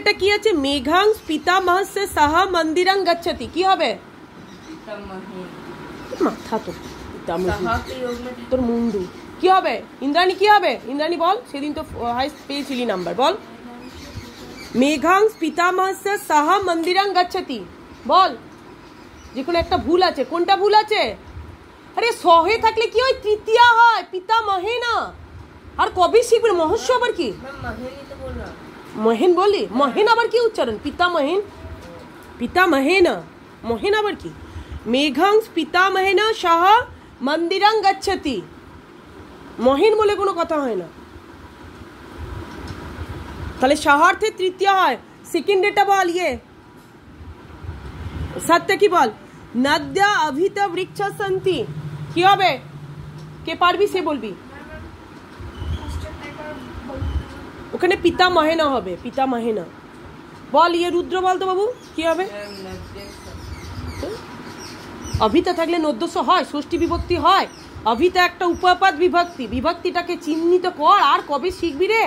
এটা কি আছে? মেঘাং পিতামহস্য সহ মন্দিরং গচ্ছতি, কি হবে? মাথা তো তোর মুন্ডু, কি হবে? ইন্দ্রাণী কি হবে? ইন্দ্রাণী বল, সেদিন তো হাইস্ট পেয়েছিলি নাম্বার, বল। মেঘাং পিতামহস্য সহ মন্দিরং গচ্ছতি, বল। যে কোনো একটা ভুল আছে, কোনটা ভুল আছে? আরে সহে থাকলে কি হয়? তৃতীয়া হয়, পিতামহে না। আর কবে শিখবে? মহস্য আবার কি? মহেন বলি, মহেন আবার কি উচ্চারণ? পিতামহেন, পিতামহে না, মহেন আবার কি? মেঘাং পিতামহেন সহ মন্দিরং গচ্ছতি, মহেন বলে কোনো কথা হয় না। তাহলে সহার্থে তৃতীয় হয়। সেকেন্ড এটা বল, ইয়ে সত্য কি বল? নদ্যা অভিত বৃক্ষ সন্তি, কি হবে? কে পারবি সে বলবি। ওখানে পিতামহেনা হবে, পিতামহেনা বল। ইয়ে রুদ্র বল তো বাবু, কি হবে? অভিতা থাকলে নদ্যস হয়, ষষ্ঠী বিভক্তি হয়। অভিতা একটা উপপাদ বিভক্তি, বিভক্তিটাকে চিহ্নিত কর। আর কবে শিখবি রে?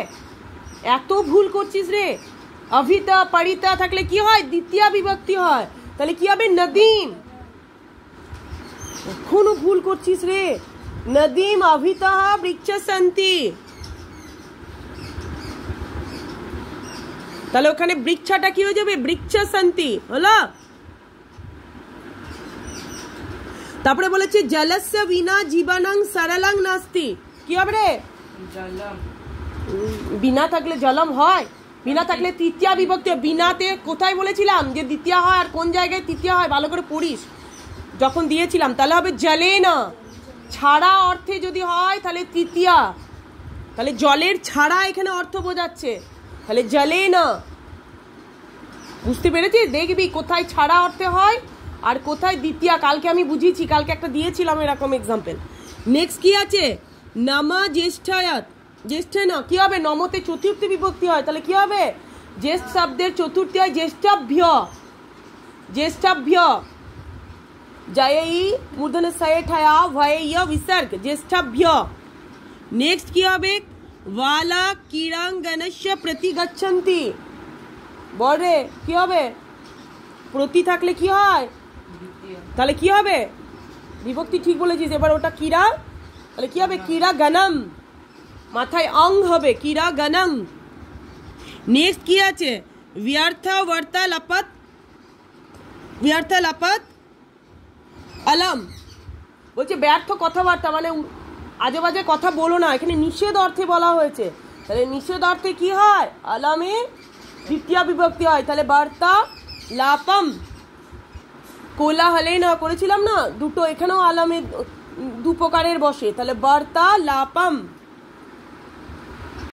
এত ভুল করছিস রে। অভিতা পরিতা থাকলে কি হয়? দ্বিতীয় বিভক্তি হয়, তাহলে কি হবে? নদীম। এখনো ভুল করছিস রে। নদীম অভিতা বৃক্ষ সন্তি, তাহলে ওখানে বৃক্ষটা কি হয়ে যাবে? বৃক্ষ সন্তি হলো। তারপরে বলেছে জলস্য বিনা জীবনং সরলং নাস্তি, কি হবে রে? বিনা থাকলে জলম হয়, বিনা থাকলে তৃতীয়া বিভক্তি। বিনাতে কোথায় বলেছিলাম যে দ্বিতীয় হয়, আর কোন জায়গায় তৃতীয় হয়? ভালো করে পড়িস যখন দিয়েছিলাম। তাহলে হবে জলে না, ছাড়া অর্থে যদি হয় তাহলে তৃতীয়া। তাহলে জলের ছাড়া এখানে অর্থ বোঝাচ্ছে, তাহলে জলে না। বুঝতে পেরেছিস? দেখবি কোথায় ছাড়া অর্থে হয় আর কোথায় দ্বিতীয়া। কালকে আমি বুঝিয়েছি, কালকে একটা দিয়েছিলাম এরকম এক্সাম্পল। নেক্সট কি আছে? নামা জ্যেষ্ঠায়াত, জ্যেষ্ঠ না, কি হবে? নমতে চতুর্থ বিভক্তি হয়, তাহলে কি হবে? জ্যেষ্ঠ শব্দের চতুর্থী হয় জ্যেষ্ঠাভ্য, জ্যেষ্ঠাভ্য। জয়ই মূর্ধন্য সয়েঠায়া ভয় বিসর্গ, জ্যেষ্ঠাভ্য। নেক্সট কি হবে? ওয়ালা ক্রীড়াঙ্গনস্য প্রতি গচ্ছন্তি, বড়ে কি হবে? প্রতি থাকলে কি হয়? তাহলে কি হবে? বিভক্তি ঠিক বলেছিস। এবার ওটা ক্রীড়া, তাহলে কি হবে? ক্রীড়া গণম, মাথায় অং হবে, ক্রীড়া গণম। নেক্সট কি আছে? ব্যর্থ বার্তালাপত, ব্যর্থালাপত আলম, বলছে ব্যর্থ কথাবার্তা, মানে আজে বাজে কথা বলো না। এখানে নিষেধ অর্থে বলা হয়েছে, তাহলে নিষেধ অর্থে কি হয়? আলামে তৃতীয় বিভক্তি হয়, তাহলে বার্তা লাপম। কোলাহলে না করেছিলাম না দুটো, এখানেও আলামে দু প্রকারের বসে, তাহলে বার্তা লাপম।